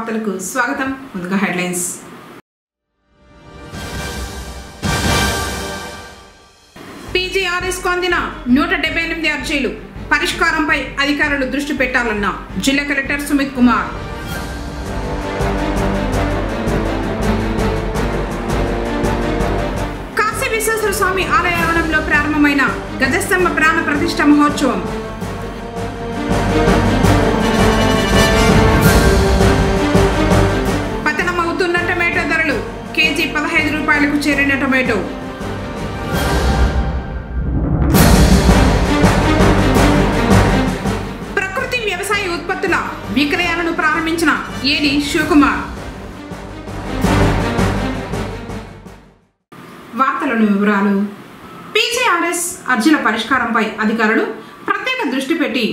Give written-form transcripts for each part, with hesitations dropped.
వార్తలకు స్వాగతం. ముందుగా హెడ్లైన్స్. పీజీఆర్ఎస్ కు అందిన 178 అర్జీలు పరిష్కారంపై అధికారులు దృష్టి పెట్టాలన్న జిల్లా కలెక్టర్ సుమిత్ కుమార్. కాశీ విశ్వేశ్వర స్వామి ఆలయ ఆవరణంలో ప్రారంభమైన గజస్తంభ ప్రాణ ప్రతిష్ఠ మహోత్సవం. పతనమవుతున్న టమాటో ధరలు కేజీ 15 రూపాయలకు చేరిన టమాటో. ప్రకృతి వ్యవసాయ ఉత్పత్తుల విక్రయాలను ప్రారంభించిన ఏడి శివకుమార్. వార్తలను వివరాలు. పీజీఆర్ఎస్ అర్జీల పరిష్కారంపై అధికారులు ప్రత్యేక దృష్టి పెట్టి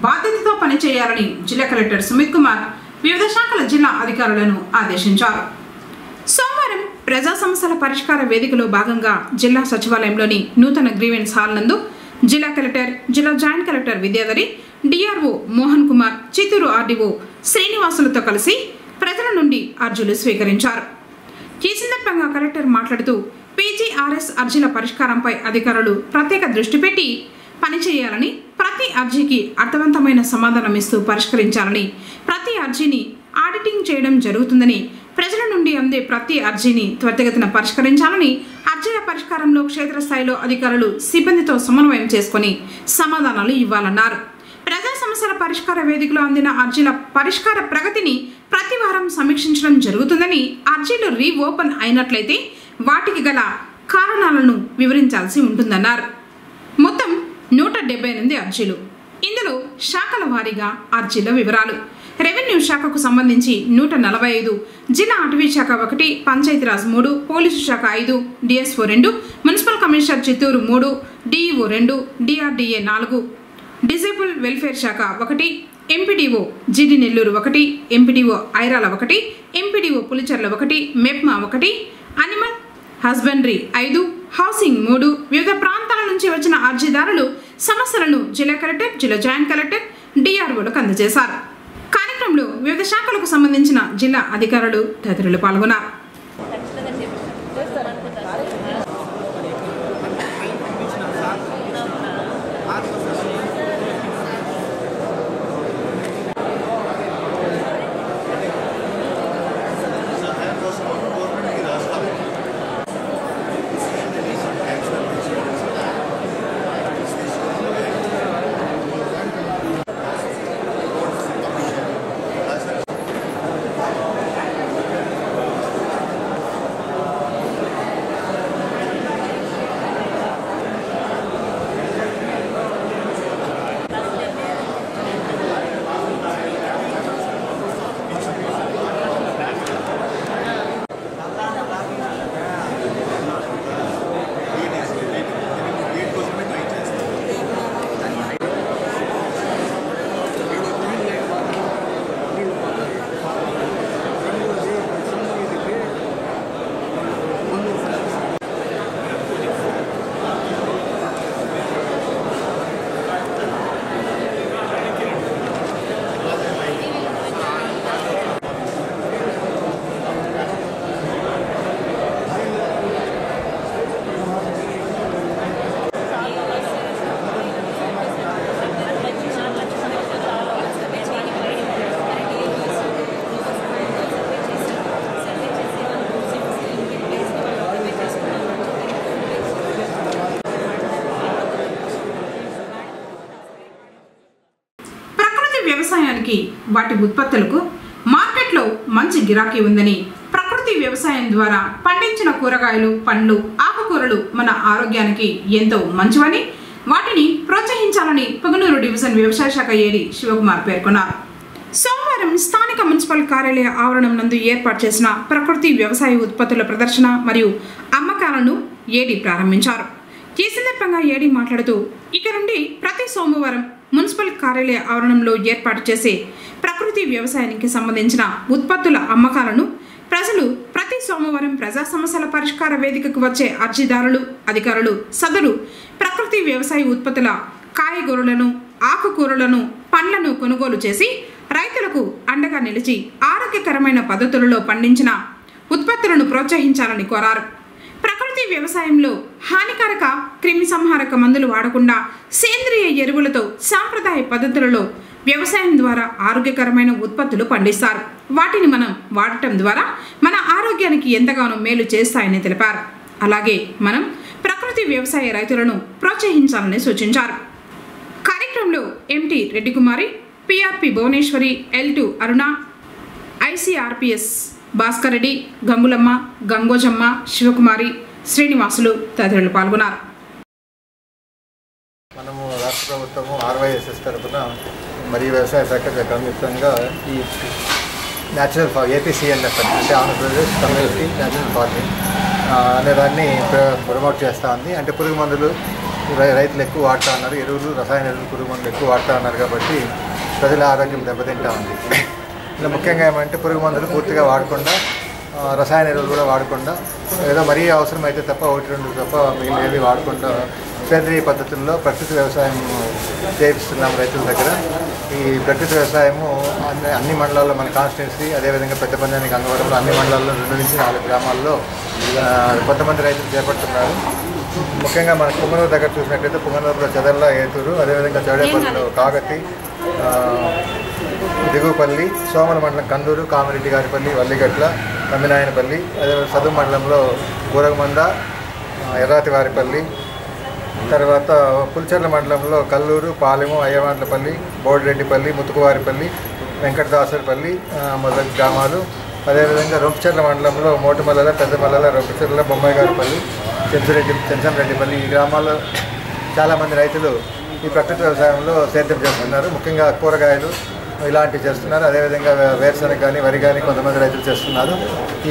బాధ్యతతో పనిచేయాలని జిల్లా కలెక్టర్ సుమిత్ కుమార్ వివిధ శాఖల జిల్లా అధికారులను ఆదేశించారు. సోమవారం ప్రజా సమస్యల పరిష్కార వేదికలో భాగంగా జిల్లా సచివాలయంలోని నూతన గ్రీవెన్స్ హాల్ నందు జిల్లా కలెక్టర్, జిల్లా joint collector Vidyadhari, DRO Mohan Kumar, Chittoor RDO శ్రీనివాసులతో కలిసి ప్రజల నుండి అర్జీలు స్వీకరించారు. ఈ సందర్భంగా కలెక్టర్ మాట్లాడుతూ పీజీఆర్ఎస్ అర్జీల పరిష్కారంపై అధికారులు ప్రత్యేక దృష్టి పెట్టి పనిచేయాలని, ప్రతి అర్జీకి అర్థవంతమైన సమాధానం ఇస్తూ పరిష్కరించాలని, ప్రతి అర్జీని ఆడిటింగ్ చేయడం జరుగుతుందని, ప్రజల నుండి అందే ప్రతి అర్జీని త్వరితగతిన పరిష్కరించాలని, అర్జీల పరిష్కారంలో క్షేత్రస్థాయిలో అధికారులు సిబ్బందితో సమన్వయం చేసుకుని సమాధానాలు ఇవ్వాలన్నారు. ప్రజా సమస్యల పరిష్కార వేదికలో అందిన అర్జీల పరిష్కార ప్రగతిని ప్రతి వారం సమీక్షించడం జరుగుతుందని, అర్జీలు రీఓపెన్ అయినట్లయితే వాటికి గల కారణాలను వివరించాల్సి ఉంటుందన్నారు. మొత్తం 178 అర్జీలు. ఇందులో శాఖల వారీగా అర్జీల వివరాలు. రెవెన్యూ శాఖకు సంబంధించి 145, జిల్లా అటవీ శాఖ 1, పంచాయతీరాజ్ 3, పోలీసు శాఖ 5, DSO 2, municipal commissioner Chittoor 3, DEO 2, DRDA 4, disable welfare శాఖ 1, MPDO GD Nellore 1, MPDO Irala 1, MPDO Pulicherla 1, MEPMA 1, animal husbandry 5, housing 3. వివిధ ప్రాంతాల నుంచి వచ్చిన అర్జీదారులు సమస్యలను జిల్లా కలెక్టర్, జిల్లా జాయింట్ కలెక్టర్, డిఆర్ఓలకు అందజేశారు. కార్యక్రమంలో వివిధ శాఖలకు సంబంధించిన జిల్లా అధికారులు తదితరులు పాల్గొన్నారు. వ్యవసాయానికి, వాటి ఉత్పత్తులకు మార్కెట్లో మంచి గిరాకీ ఉందని, ప్రకృతి వ్యవసాయం ద్వారా పండించిన కూరగాయలు, పండ్లు, ఆకుకూరలు మన ఆరోగ్యానికి ఎంతో మంచివని, వాటిని ప్రోత్సహించాలని పొంగనూరు డివిజన్ వ్యవసాయ శాఖ ఏడి శివకుమార్ పేర్కొన్నారు. సోమవారం స్థానిక మున్సిపల్ కార్యాలయ ఆవరణం నందు ఏర్పాటు చేసిన ప్రకృతి వ్యవసాయ ఉత్పత్తుల ప్రదర్శన మరియు అమ్మకాలను ఏడి ప్రారంభించారు. ఈ సందర్భంగా ఏడి మాట్లాడుతూ ఇక నుండి ప్రతి సోమవారం మున్సిపల్ కార్యాలయ ఆవరణంలో ఏర్పాటు చేసే ప్రకృతి వ్యవసాయానికి సంబంధించిన ఉత్పత్తుల అమ్మకాలను ప్రజలు ప్రతి సోమవారం ప్రజా సమస్యల పరిష్కార వేదికకు వచ్చే అర్జీదారులు, అధికారులు సదరు ప్రకృతి వ్యవసాయ ఉత్పత్తుల కాయగూరలను, ఆకుకూరలను, పండ్లను కొనుగోలు చేసి రైతులకు అండగా నిలిచి ఆరోగ్యకరమైన పద్ధతులలో పండించిన ఉత్పత్తులను ప్రోత్సహించాలని కోరారు. ప్రకృతి వ్యవసాయంలో హానికారక క్రిమి సంహారక మందులు వాడకుండా సేంద్రియ ఎరువులతో సాంప్రదాయ పద్ధతులలో వ్యవసాయం ద్వారా ఆరోగ్యకరమైన ఉత్పత్తులు పండిస్తారు. వాటిని మనం వాడటం ద్వారా మన ఆరోగ్యానికి ఎంతగానో మేలు చేస్తాయని తెలిపారు. అలాగే మనం ప్రకృతి వ్యవసాయ రైతులను ప్రోత్సహించాలని సూచించారు. కార్యక్రమంలో ఎంటీ రెడ్డి కుమారి, పిఆర్పి భువనేశ్వరి, L2 అరుణ, ICRPS భాస్కర్ రెడ్డి, గంగులమ్మ, గంగోజమ్మ, శివకుమారి, శ్రీనివాసులు తదితరులు పాల్గొన్నారు. మనము రాష్ట్ర ప్రభుత్వము RYSS తరఫున మరియు వ్యవసాయ శాఖ సంయుక్తంగా ఈ న్యాచురల్ APCNF అంటే ఆంధ్రప్రదేశ్ కమ్యూనిటీ న్యాచురల్ ఫార్మింగ్ అనే దాన్ని ప్రమోట్ చేస్తూ ఉంది. అంటే పురుగు మందులు రైతులు ఎక్కువ వాడుతూ ఉన్నారు, ఎరువులు రసాయన ఎరువులు పురుగు మందులు ఎక్కువ వాడుతూ ఉన్నారు కాబట్టి ప్రజల ఆరోగ్యం దెబ్బతింటూ ఉంది. ఇలా ముఖ్యంగా ఏమంటే పురుగు మందులు పూర్తిగా వాడకుండా, రసాయన ఎరువులు కూడా వాడకుండా, ఏదో మరీ అవసరమైతే తప్ప 1-2 తప్ప మిగిలినవి వాడకుండా సేంద్రీయ పద్ధతుల్లో ప్రకృతి వ్యవసాయం చేయిస్తున్నాం రైతుల దగ్గర. ఈ ప్రకృతి వ్యవసాయము అన్ని మండలాల్లో మన కాన్స్టిట్యున్సీ, అదేవిధంగా పెద్ద పంచాయతీ గంగవరంలో అన్ని మండలాల్లో 2-4 గ్రామాల్లో కొంతమంది రైతులు చేపడుతున్నారు. ముఖ్యంగా మన పుంగనూరు దగ్గర చూసినట్లయితే పుంగనూరులో చెదర్ల, ఏతూరు, అదేవిధంగా చౌడేపల్లిలో కాగతి, దిగుపల్లి, సోమల మండలం కందూరు, కామిరెడ్డి గారిపల్లి, వల్లిగట్ల, తమ్మినాయనపల్లి, అదేవిధంగా సదువు మండలంలో గూరగమంద, ఎర్రాతివారిపల్లి, తర్వాత పులిచెర్ల మండలంలో కల్లూరు, పాలెము, అయ్యవాండ్లపల్లి, బోడిరెడ్డిపల్లి, ముతుకువారిపల్లి, వెంకటదాసరిపల్లి మొదటి గ్రామాలు, అదేవిధంగా రొంపచెర్ల మండలంలో మోటుమల్లెల, పెద్దమల్లెల, రొంపచెర్ల, బొమ్మాయిగారిపల్లి, చెంచంరెడ్డిపల్లి ఈ గ్రామాల్లో చాలామంది రైతులు ఈ ప్రకృతి వ్యవసాయంలో సేద్యం చేస్తున్నారు. ముఖ్యంగా కూరగాయలు ఇలాంటివి చేస్తున్నారు. అదేవిధంగా వేరుశనగ కానీ వరి కానీ కొంతమంది రైతులు చేస్తున్నారు.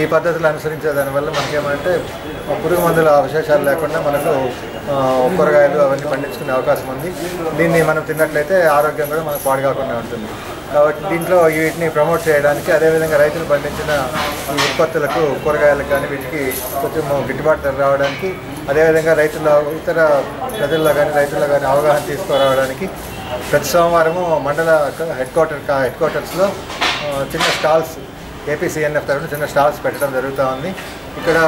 ఈ పద్ధతులు అనుసరించే దానివల్ల మనకేమంటే పురుగు మందుల అవశేషాలు లేకుండా మనకు కూరగాయలు అవన్నీ పండించుకునే అవకాశం ఉంది. దీన్ని మనం తిన్నట్లయితే ఆరోగ్యం కూడా మనకు పాడు కాకుండా ఉంటుంది. కాబట్టి దీంట్లో వీటిని ప్రమోట్ చేయడానికి, అదేవిధంగా రైతులు పండించిన ఈ ఉత్పత్తులకు, కూరగాయలకు కానీ వీటికి కొంచెం గిట్టుబాటు ధర రావడానికి, అదేవిధంగా ఇతర ప్రజల్లో కానీ రైతుల్లో కానీ అవగాహన తీసుకురావడానికి ప్రతి సోమవారము మండల హెడ్ క్వార్టర్స్లో చిన్న స్టాల్స్ APCNF తరఫున చిన్న స్టాల్స్ పెట్టడం జరుగుతూ ఉంది. ఇక్కడ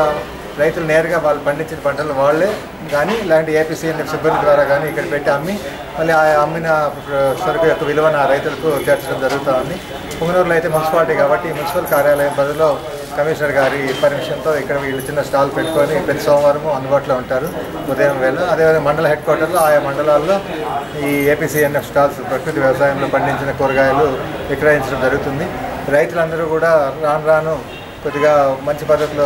రైతులు నేరుగా వాళ్ళు పండించిన పంటలు వాళ్ళే కానీ ఇలాంటి APCNF సిబ్బంది ద్వారా కానీ ఇక్కడ పెట్టి అమ్మి మళ్ళీ ఆ అమ్మిన సరుకు యొక్క విలువను రైతులకు చేర్చడం జరుగుతూ ఉంది. పుంగనూరులో అయితే మున్సిపాలిటీ కాబట్టి మున్సిపల్ కార్యాలయం పరిధిలో కమిషనర్ గారి పర్మిషన్తో ఇక్కడ వీళ్ళు చిన్న స్టాల్ పెట్టుకొని ప్రతి సోమవారము అందుబాటులో ఉంటారు ఉదయం వేళ. అదేవిధంగా మండల హెడ్ క్వార్టర్లో ఆయా మండలాల్లో ఈ APCNF స్టాల్స్ ప్రకృతి వ్యవసాయంలో పండించిన కూరగాయలు విక్రయించడం జరుగుతుంది. రైతులందరూ కూడా రాను కొద్దిగా మంచి పద్ధతిలో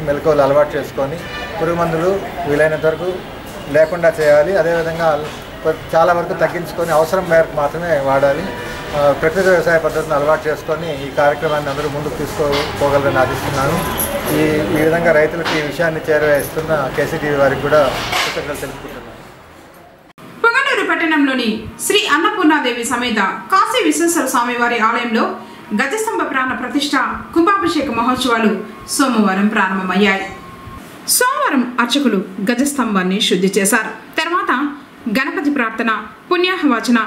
మెలకువలు అలవాటు చేసుకొని పురుగు మందులు వీలైనంత వరకు లేకుండా చేయాలి. అదేవిధంగా చాలా వరకు తగ్గించుకొని అవసరం మేరకు మాత్రమే వాడాలి. ప్రకృతి వ్యవసాయ పద్ధతిని అలవాటు చేసుకొని ఈ కార్యక్రమాన్ని అందరూ ముందుకు తీసుకోగలరని ఆశిస్తున్నాను. ఈ విధంగా రైతులకు ఈ విషయాన్ని చేరవేస్తున్న KCTV వారికి కూడా కృతజ్ఞతలు తెలుపుకుంటున్నాను. పొంగనూరు పట్టణంలోని శ్రీ అన్నపూర్ణాదేవి సమేత కాశీ విశ్వేశ్వర స్వామివారి ఆలయంలో గజస్తంభ ప్రాణ ప్రతిష్ఠ కుంభాభిషేక మహోత్సవాలు సోమవారం ప్రారంభమయ్యాయి. సోమవారం అర్చకులు గజస్తంభాన్ని శుద్ధి చేశారు. తర్వాత గణపతి ప్రార్థన, పుణ్యాహవచన,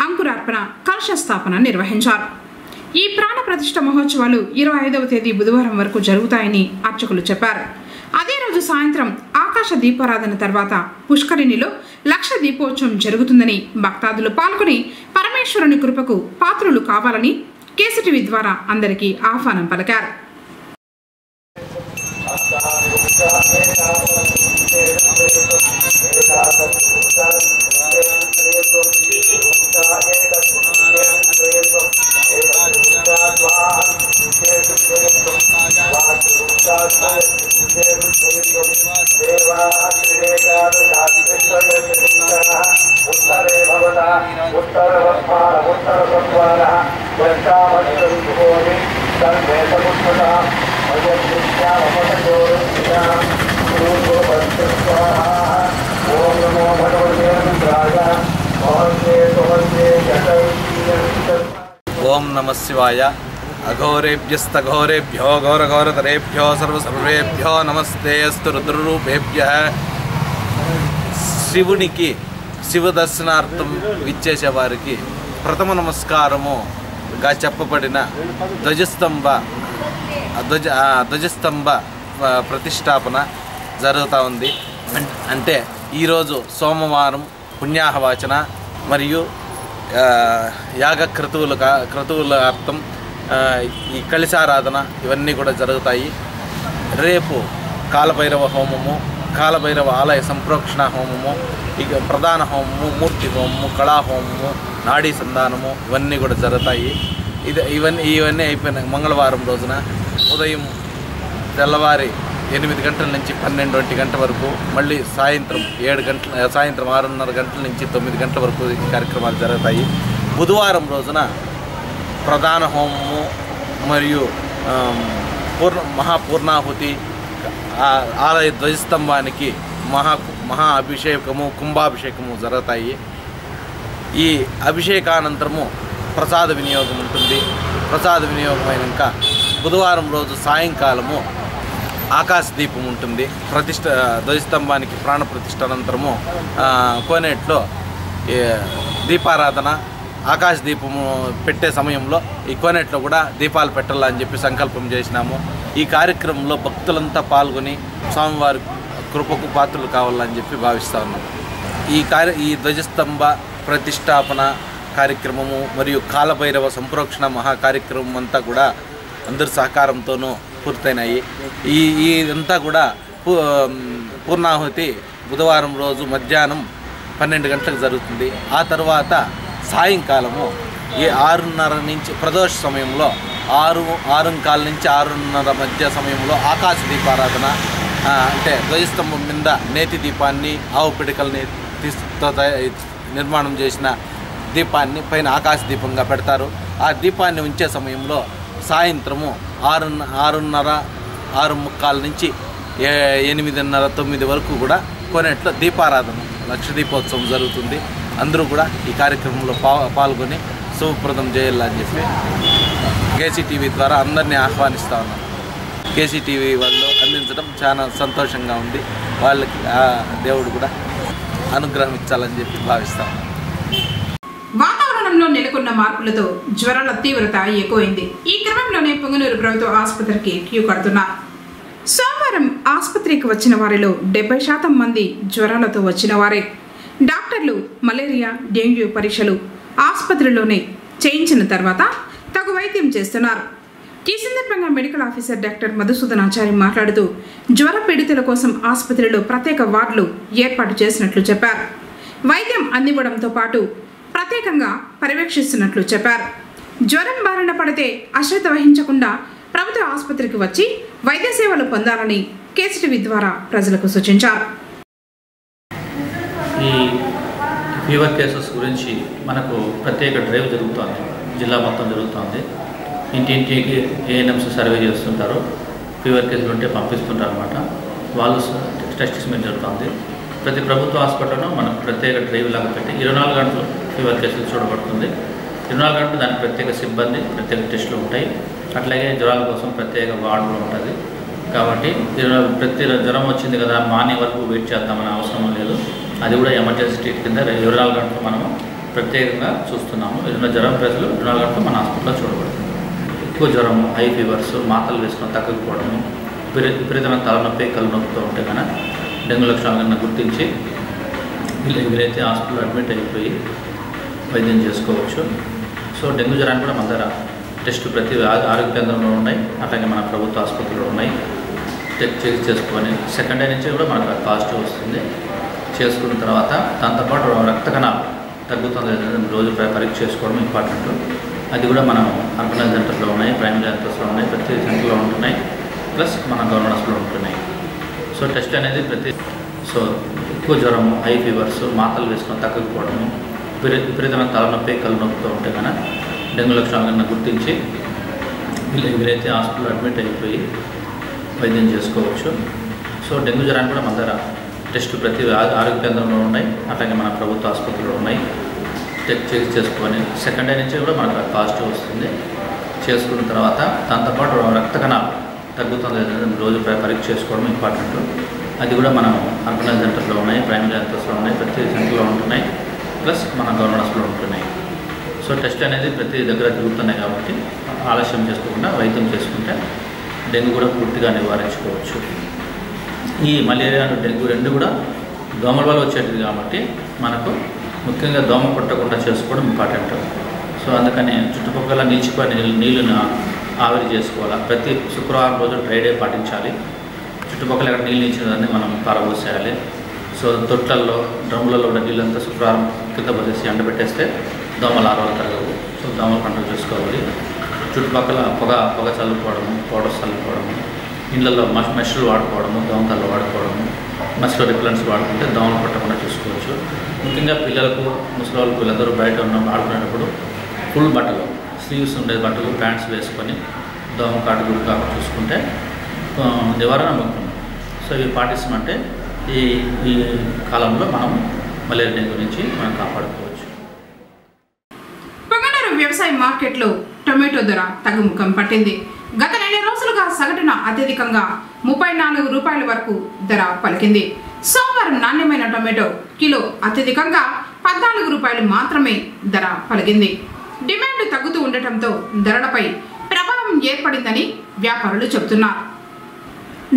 అంకురార్పణ, కలశ స్థాపన నిర్వహించారు. ఈ ప్రాణ ప్రతిష్ఠ మహోత్సవాలు 25వ తేదీ బుధవారం వరకు జరుగుతాయని అర్చకులు చెప్పారు. అదే రోజు సాయంత్రం ఆకాశ దీపారాధన తర్వాత పుష్కరిణిలో లక్ష దీపోత్సవం జరుగుతుందని భక్తాదులు పాల్గొని పరమేశ్వరుని కృపకు పాత్రులు కావాలని KCTV ద్వారా అందరికీ ఆహ్వానం పలికారు. ఓం నమః శివాయ. అఘోరేభ్యస్తఘోరేభ్యో ఘోరఘోరతరేభ్యో సర్వేభ్యో నమస్తే అస్తు రుద్రరూపేభ్యః. శివునికి శివ దర్శనార్థం విచ్చేసే వారికి ప్రథమ నమస్కారము చెప్పబడిన ధ్వజస్తంభ ప్రతిష్టాపన జరుగుతూ ఉంది. అంటే ఈరోజు సోమవారం పుణ్యాహవాచన మరియు యాగ క్రతువుల అర్థం ఈ కలిశారాధన ఇవన్నీ కూడా జరుగుతాయి. రేపు కాలభైరవ హోమము, కాలభైరవ ఆలయ సంప్రోక్షణ హోమము, ఇక ప్రధాన హోమము, మూర్తి హోమము, కళాహోమము, నాడీ సంధానము ఇవన్నీ కూడా జరుగుతాయి. ఇవన్నీ అయిపోయిన మంగళవారం రోజున ఉదయం తెల్లవారి 8 గంటల నుంచి 12-1 గంట వరకు, మళ్ళీ సాయంత్రం 6:30 గంటల నుంచి 9 గంటల వరకు ఈ కార్యక్రమాలు జరుగుతాయి. బుధవారం రోజున ప్రధాన హోమము మరియు మహాపూర్ణాహుతి, ఆలయ ధ్వజస్తంభానికి మహా అభిషేకము, కుంభాభిషేకము జరుగుతాయి. ఈ అభిషేకానంతరము ప్రసాద వినియోగం ఉంటుంది. ప్రసాద వినియోగం అయినాక బుధవారం రోజు సాయంకాలము ఆకాశ దీపం ఉంటుంది. ధ్వజస్తంభానికి ప్రాణ ప్రతిష్ఠ అనంతరము కోనేట్లో దీపారాధన, ఆకాశ దీపము పెట్టే సమయంలో ఈ కోనేట్లో కూడా దీపాలు పెట్టాలని చెప్పి సంకల్పం చేసినాము. ఈ కార్యక్రమంలో భక్తులంతా పాల్గొని స్వామివారి కృపకు పాత్రలు కావాలని చెప్పి భావిస్తూ ఉన్నాం. ఈ ధ్వజస్తంభ ప్రతిష్టాపన కార్యక్రమము మరియు కాలభైరవ సంప్రోక్షణ మహా కార్యక్రమం అంతా కూడా అందరి సహకారంతోనూ పూర్తయినాయి. ఇదంతా కూడా పూర్ణాహుతి బుధవారం రోజు మధ్యాహ్నం 12 గంటలకు జరుగుతుంది. ఆ తర్వాత సాయంకాలము 6:30 నుంచి ప్రదోష సమయంలో 6:15 నుంచి 6:30 మధ్య సమయంలో ఆకాశ దీపారాధన, అంటే ధ్వజస్తంభం మీద నేతి దీపాన్ని, ఆవు పిడికల్ని నిర్మాణం చేసిన దీపాన్ని పైన ఆకాశ దీపంగా పెడతారు. ఆ దీపాన్ని ఉంచే సమయంలో సాయంత్రము 6:30, 6:45 నుంచి 8:30-9 వరకు కూడా కోనేట్లో దీపారాధన, లక్ష దీపోత్సవం జరుగుతుంది. అందరూ కూడా ఈ కార్యక్రమంలో పాల్గొని శుభప్రదం చేయాలని చెప్పి కేసీటీవీ ద్వారా అందరినీ ఆహ్వానిస్తూ ఉన్నాం. కేసీటీవీ వాళ్ళు అందించడం చాలా సంతోషంగా ఉంది. వాళ్ళకి దేవుడు కూడా అనుగ్రహం ఇచ్చాలని చెప్పి భావిస్తాం. వాతావరణంలో నెలకొన్న మార్పులతో జ్వరాల తీవ్రత ఎక్కువైంది. ఈ క్రమంలోనే పొంగనూరు ప్రభుత్వ ఆసుపత్రికి క్యూ కడుతున్నారు. సోమవారం ఆసుపత్రికి వచ్చిన వారిలో 70% మంది జ్వరాలతో వచ్చిన వారే. డాక్టర్లు మలేరియా, డెంగ్యూ పరీక్షలు ఆసుపత్రిలోనే చేయించిన తర్వాత తగు వైద్యం చేస్తున్నారు. ఈ సందర్భంగా మెడికల్ ఆఫీసర్ డాక్టర్ మధుసూదనాచారి మాట్లాడుతూ జ్వర పీడితుల కోసం ఆసుపత్రిలో ప్రత్యేక వార్డులు ఏర్పాటు చేసినట్లు చెప్పారు. వైద్యం అందివ్వడంతో పాటు ప్రత్యేకంగా పర్యవేక్షిస్తున్నట్లు చెప్పారు. జ్వరం బారిన పడితే అశ్రద్ధ వహించకుండా ప్రభుత్వ ఆసుపత్రికి వచ్చి వైద్య సేవలు పొందాలని కేసీటీవీ ద్వారా ప్రజలకు సూచించారు. ఈ ఫీవర్ కేసెస్ గురించి మనకు ప్రత్యేక డ్రైవ్ జరుగుతోంది. జిల్లా మొత్తం జరుగుతోంది. ఇంటింటికి ఏఎన్ఎంస్ సర్వే చేస్తుంటారు. ఫీవర్ కేసులు ఉంటే పంపిస్తుంటారు అన్నమాట. వాళ్ళు టెస్టింగ్ జరుగుతుంది. ప్రతి ప్రభుత్వ హాస్పిటల్లో మనకు ప్రత్యేక డ్రైవ్ లాగా పెట్టి 24 గంటలు ఫీవర్ కేసులు చూడబడుతుంది. 24 గంటలు దానికి ప్రత్యేక సిబ్బంది, ప్రత్యేక టెస్టులు ఉంటాయి. అట్లాగే జ్వరాల కోసం ప్రత్యేక వార్డు కూడా ఉంటుంది. కాబట్టి ప్రతి జ్వరం వచ్చింది కదా మార్నింగ్ వరకు వెయిట్ చేద్దామనే అవసరం లేదు. అది కూడా ఎమర్జెన్సీ ట్రీట్ కింద 24 గంటలు మనము ప్రత్యేకంగా చూస్తున్నాము. ఏదైనా జ్వరం ప్రజలు 24 గంటలు మన హాస్పిటల్లో చూడబడుతుంది. ఎక్కువ జ్వరము, హై ఫీవర్స్, మాత్రలు వేసుకొని తగ్గకపోవడము, విపరీతమైన తలనొప్పి, కళ్ళు నొప్పితో ఉంటే కనుక డెంగ్యూ లక్షణాలను గుర్తించి వీలైతే హాస్పిటల్లో అడ్మిట్ అయిపోయి వైద్యం చేసుకోవచ్చు. సో డెంగ్యూ జ్వరానికి కూడా మన దగ్గర టెస్టులు ప్రతి ఆరోగ్య కేంద్రంలో ఉన్నాయి. అట్లాగే మన ప్రభుత్వ ఆసుపత్రిలో ఉన్నాయి. చెక్ చేసుకొని సెకండ్ డే నుంచి కూడా మనకు పాజిటివ్ వస్తుంది. చేసుకున్న తర్వాత దాంతోపాటు రక్త కణాలు తగ్గుతుంది రోజు పరీక్ష చేసుకోవడం ఇంపార్టెంట్. అది కూడా మనం ఆర్గనైజ్ సెంటర్లో ఉన్నాయి, ప్రైమరీ సెంటర్స్లో ఉన్నాయి, ప్రతి సెంటర్లో ఉంటున్నాయి, ప్లస్ మన గవర్నమెంట్ హాస్పిటల్లో ఉంటున్నాయి. సో టెస్ట్ అనేది సో ఎక్కువ జ్వరము, హై ఫీవర్స్, మాత్రలు వేసుకొని తగ్గకపోవడము, విపరీతమైన తలనొప్పి, కళ్ళు నొప్పితో ఉంటే కనుక డెంగ్యూ లక్షణాలను గుర్తించి వీలైతే హాస్పిటల్లో అడ్మిట్ అయిపోయి వైద్యం చేసుకోవచ్చు. సో డెంగ్యూ జ్వరానికి కూడా మన దగ్గర టెస్టులు ప్రతి ఆరోగ్య కేంద్రంలో ఉన్నాయి. అట్లాగే మన ప్రభుత్వ ఆసుపత్రిలో ఉన్నాయి. చెక్ చేసుకొని సెకండ్ డే నుంచి కూడా మనకు పాజిటివ్ వస్తుంది. చేసుకున్న తర్వాత దాంతోపాటు రక్త కణాలు తగ్గుతుంది రోజు పరీక్ష చేసుకోవడం ఇంపార్టెంట్. అది కూడా మనం ఆర్గనైజ్ సెంటర్లో ఉన్నాయి, ప్రైమరీ సెంటర్స్లో ఉన్నాయి, ప్రతి సెంటర్లో ఉంటున్నాయి, ప్లస్ మన గవర్నమెంట్ హాస్పిటల్లో ఉంటున్నాయి. సో టెస్ట్ అనేది ప్రతి దగ్గర జరుగుతున్నాయి కాబట్టి ఆలస్యం చేసుకోకుండా వైద్యం చేసుకుంటే డెంగ్యూ కూడా పూర్తిగా నివారించుకోవచ్చు. ఈ మలేరియా డెంగ్యూ రెండు కూడా దోమల వల్ల వచ్చేది కాబట్టి మనకు ముఖ్యంగా దోమ కొట్టకుండా చేసుకోవడం ఇంపార్టెంట్. సో అందుకని చుట్టుపక్కల నిలిచిపోయిన నీళ్ళను ఆవిరి చేసుకోవాలి. ప్రతి శుక్రవారం రోజు డ్రై డే పాటించాలి. చుట్టుపక్కల ఎక్కడ నీళ్ళు ఇచ్చినదాన్ని మనం పారబోసేయాలి. సో తొట్లల్లో డ్రమ్ములలో ఉన్న నీళ్ళంతా శుక్రవారం కింద పోసేసి ఎండబెట్టేస్తే దోమలు ఆరోగ్యం తగ్గవు. సో దోమలు కంట్రోల్ చేసుకోవాలి. చుట్టుపక్కల పొగ చల్లుకోవడము, పౌడర్స్ చల్లుకోవడము, ఇళ్ళల్లో మెషలు వాడుకోవడము, దోమతలు వాడుకోవడము, మెషలో రిప్లెంట్స్ వాడుకుంటే దోమలు పట్టకుండా చూసుకోవచ్చు. ముఖ్యంగా పిల్లలకు, ముసలి పిల్లలందరూ బయట ఉన్న ఆడుకునేటప్పుడు ఫుల్ బట్టలు, స్లీవ్స్ ఉండే బట్టలు, ప్యాంట్స్ వేసుకొని దోమ కాటు గుడి కాకుండా చూసుకుంటే నివారణ ముఖ్యం. సో ఇవి పాటిస్తామంటే ఈ కాలంలో మనం మలేరియా డెంగ్యూ నుంచి మనం కాపాడుకోవచ్చు. పొంగనూరు వ్యవసాయ మార్కెట్లో టొమాటో ధర తగ్గుముఖం పట్టింది. గత 2 రోజులుగా సగటున అత్యధికంగా 34 రూపాయల వరకు ధర పలికింది. సోమవారం నాణ్యమైన టొమాటో కిలో అత్యధికంగా 14 రూపాయలు మాత్రమే ధర పలికింది. డిమాండ్ తగ్గుతూ ఉండటంతో ధరలపై ప్రభావం ఏర్పడిందని వ్యాపారులు చెబుతున్నారు.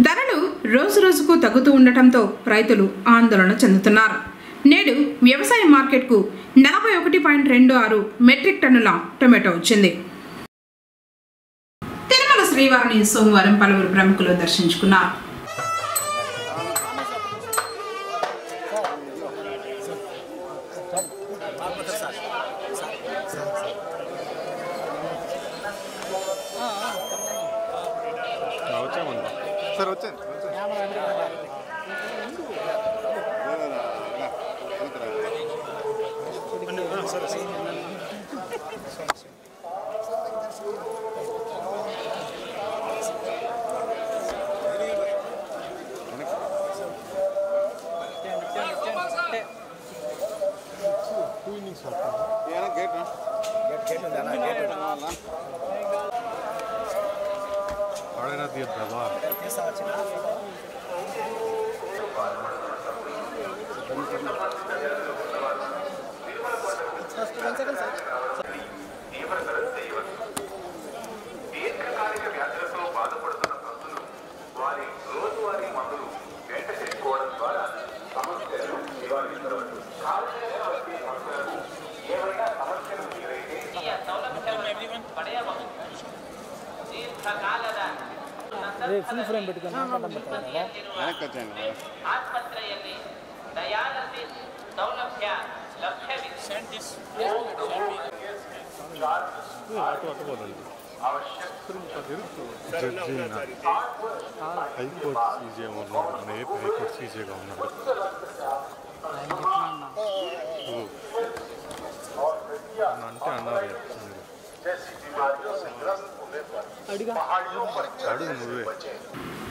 ధరలు రోజు రోజుకు తగ్గుతూ ఉండటంతో రైతులు ఆందోళన చెందుతున్నారు. నేడు వ్యవసాయ మార్కెట్కు 41.26 మెట్రిక్ టన్నుల టొమాటో వచ్చింది. తిరుమల శ్రీవారిని సోమవారం పలువురు ప్రముఖులు దర్శించుకున్నారు.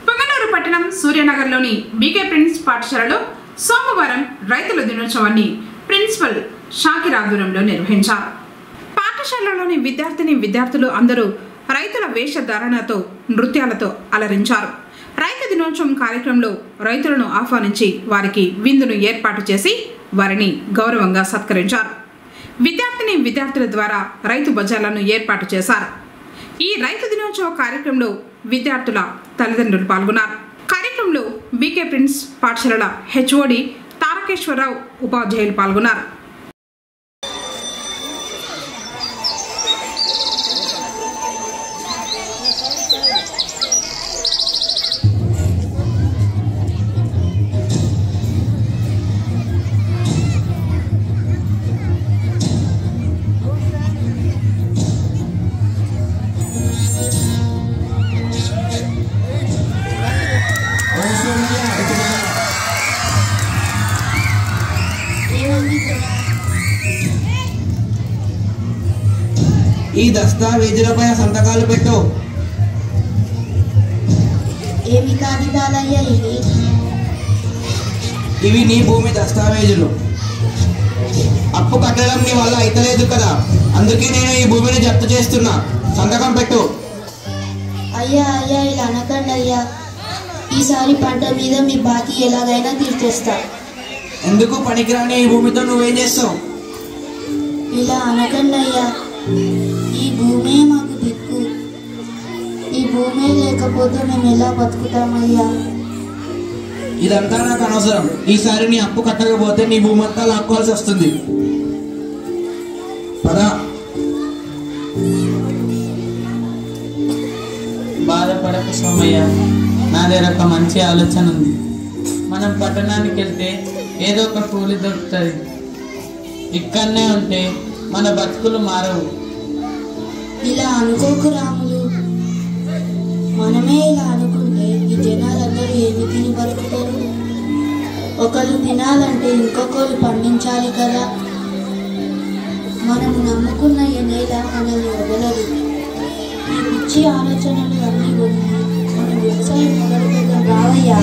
పొంగనూరు పట్టణం సూర్యనగర్లోని బీకే ప్రిన్స్ పాఠశాలలో సోమవారం రైతుల దినోత్సవాన్ని ప్రిన్సిపల్ షాకిర్ ఆధ్వర్యంలో నిర్వహించారు. పాఠశాలలోని విద్యార్థులు అందరూ రైతుల వేషధారణతో, నృత్యాలతో అలరించారు. రైతు దినోత్సవం కార్యక్రమంలో రైతులను ఆహ్వానించి వారికి విందును ఏర్పాటు చేసి వారిని గౌరవంగా సత్కరించారు. విద్యార్థుల ద్వారా రైతు బజార్లను ఏర్పాటు చేశారు. ఈ రైతు దినోత్సవ కార్యక్రమంలో విద్యార్థుల తల్లిదండ్రులు పాల్గొన్నారు. కార్యక్రమంలో బీకే ప్రిన్స్ పాఠశాలల హెచ్ఓడి తారకేశ్వరరావు ఉపాధ్యాయులు పాల్గొన్నారు. ఈ దస్తావేజులపై సంతకాలు పెట్టు. ఏమి కాగితాలయ్యా ఇవి? ఇవి నీ భూమి దస్తావేజులు. అప్పు కట్టడం నీ వల్ల అయితలేదు కదా, అందుకే నేను ఈ భూమిని జప్తు చేస్తున్నా. సంతకం పెట్టు. అయ్యా అయ్యా ఇలా అనకండి అయ్యా. ఈసారి పంట మీద మీ బాకీ ఎలాగైనా తీర్చేస్తా. ఎందుకు పనికిరాని ఈ భూమితో నువ్వేం చేస్తావు? ఇలా అనకండి అయ్యా. ఈ భూమే మాకు దిక్కు. ఈ భూమే లేకపోతే మేము ఎలా బతుకుతామయ్యా? ఇదంతా నాకు అనవసరం. ఈసారి నీ అప్పు కట్టకపోతే నీ భూమి అంతా లాక్కోవాల్సి వస్తుంది. పదా. బాధపడకు సోమయ్య, నా దగ్గర ఒక మంచి ఆలోచన ఉంది. మనం పట్టణానికి వెళ్తే ఏదో ఒక కూలి దొరుకుతుంది. ఇక్కడనే ఉంటే మన బతుకులు మారవు. ఇలా అనుకోకు రాములు. మనమే ఇలా అనుకుంటే ఈ జనాలందరూ ఏమి తిని బతుకుతారు? ఒకళ్ళు తినాలంటే ఇంకొకళ్ళు పండించాలి కదా. మనము నమ్ముకున్న ఈ నేల మనల్ని వదలదు. ఈ పిచ్చి ఆలోచనలు అన్నీ వదిలి మనం వ్యవసాయం మొదలు పెడదాం రావయ్యా.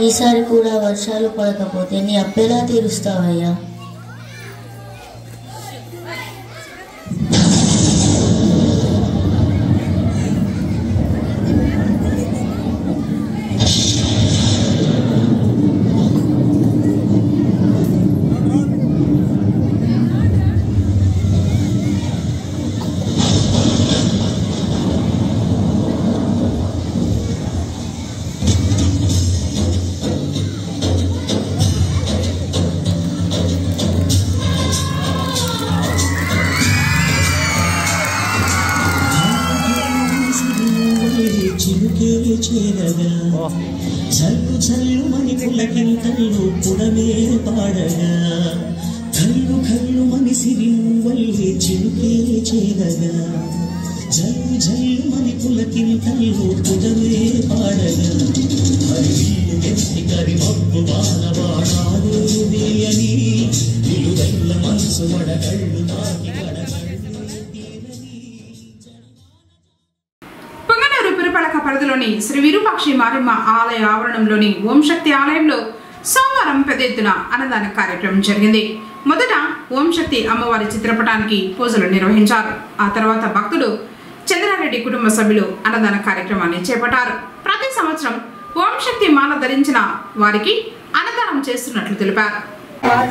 ఈసారి కూడా వర్షాలు పడకపోతే నీ అప్పెలా తీరుస్తావయ్యా? చల్లు చల్లు మని పులకింతల్లో పుడమే పాడగా, కళ్ళు కళ్ళు మని సిరివల్లే చిలుకే చేరగా, జల్లు జల్లు మని పులకింతల్లో పుడమే పాడగా, హరివిల్లు ఎత్తి కరి మబ్బు బాణబాణాలేవి అని నిలువెల్ల మనసు వడగళ్ళు తాకి పరిధిలోని శ్రీ విరూపాక్షి మారమ్మ ఆలయ ఆవరణంలోని ఓం శక్తి ఆలయంలో సోమవారం పెద్ద ఎత్తున అన్నదాన కార్యక్రమం జరిగింది. మొదట ఓం శక్తి అమ్మవారి చిత్రపటానికి పూజలు నిర్వహించారు. ఆ తర్వాత భక్తుడు చంద్రారెడ్డి కుటుంబ సభ్యులు అన్నదాన కార్యక్రమాన్ని చేపట్టారు. ప్రతి సంవత్సరం ఓం శక్తి మాల ధరించిన వారికి అన్నదానం చేస్తున్నట్లు తెలిపారు.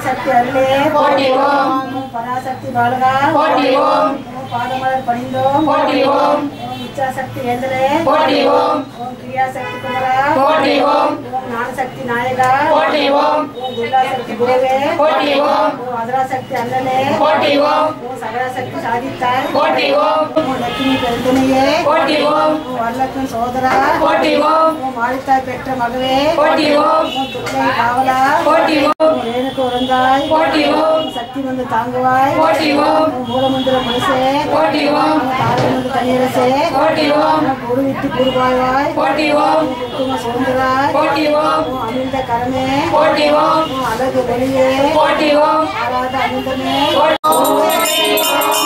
శక్తి అల్లే కోటి ఓం పరాశక్తి బాలగా కోటి ఓం పాదమలర్ పడిందో కోటి ఓం ఇచ్ఛాశక్తి ఎందలే కోటి ఓం క్రియాశక్తి కుమరా కోటి ఓం జ్ఞానశక్తి నాయక కోటి ఓం గురుశక్తి గురువే కోటి ఓం అదరాశక్తి అల్లలే కోటి ఓం సగరాశక్తి సాధిత్తా కోటి ఓం లక్ష్మీ పెరుగునయే కోటి ఓం వరలక్ష్మి సోదర కోటి ఓం మాళితా పెట్ట మగవే కోటి ఓం తుట్లై కావలా కోటి ఓం రేణుకు రంగాయ్ కోటి ఓం శక్తి మందు తాంగువాయ్ కోటి ఓం మూల మందుల మనసే కోటి ఓం తార మందు తనిరసే కోటి ఓం గురు విత్తి గురుబాయ్ కోటి ఓం కుమ సుందరాయ్ కోటి ఓం అమింద కరమే కోటి ఓం అలగ బలియే కోటి ఓం ఆరాధ అమిందమే కోటి ఓం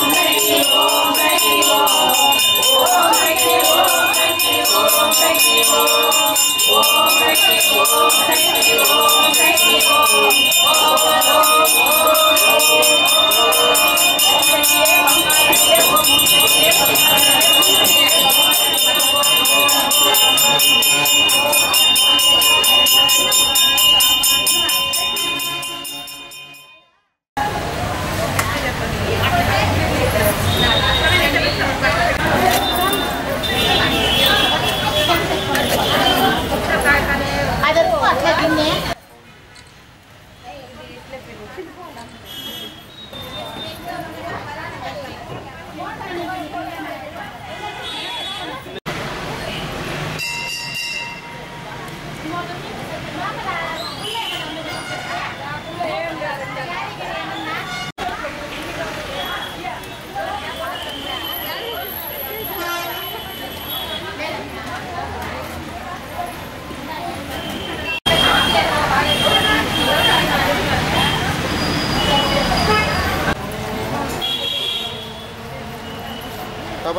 ఓం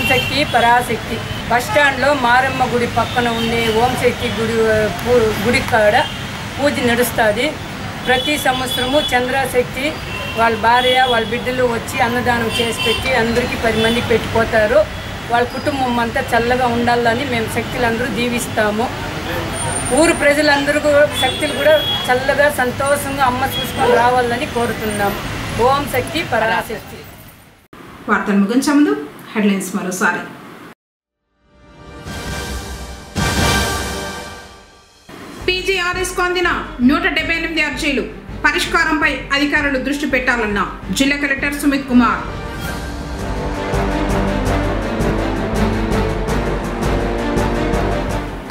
శక్తి పరాశక్తి బస్ స్టాండ్లో మారమ్మ గుడి పక్కన ఉండే ఓం శక్తి గుడి కాడ పూజ నడుస్తుంది. ప్రతి సంవత్సరము చంద్రశక్తి వాళ్ళ భార్య వాళ్ళ బిడ్డలు వచ్చి అన్నదానం చేసి పెట్టి అందరికీ 10 మంది పెట్టిపోతారు. వాళ్ళ కుటుంబం అంతా చల్లగా ఉండాలని మేము శక్తులందరూ దీవిస్తాము. ఊరు ప్రజలందరూ శక్తులు కూడా చల్లగా సంతోషంగా అమ్మ చూసుకొని రావాలని కోరుతున్నాము. ఓం శక్తి పరాశక్తి. వార్తలు ముగించే ముందు హెడ్లైన్స్ మరోసారి. పీజీఆర్ఎస్ కు అందిన 178 అర్జీలు పరిష్కారంపై అధికారులు దృష్టి పెట్టాలన్న జిల్లా కలెక్టర్ సుమిత్ కుమార్.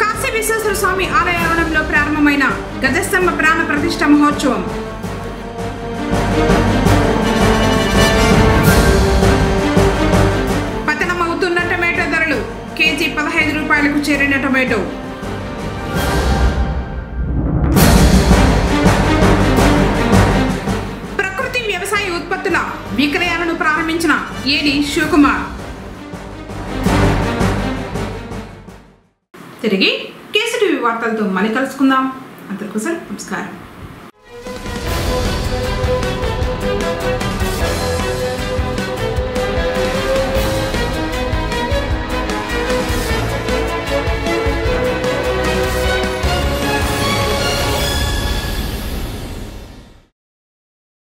కాశీ విశ్వేశ్వర స్వామి ఆలయ ఆవరణంలో ప్రారంభమైన గజస్తంభ ప్రాణ ప్రతిష్ఠ మహోత్సవం. పతనమవుతున్న టమాటో ధరలు కేజీ 15 రూపాయలకు చేరిన టమాటో. ప్రకృతి వ్యవసాయ ఉత్పత్తుల విక్రయాలను ప్రారంభించిన ఏడీ శివకుమార్. తిరిగి కేసీటీవీ వార్తలతో మళ్ళీ కలుసుకుందాం. అందరికీ నమస్కారం.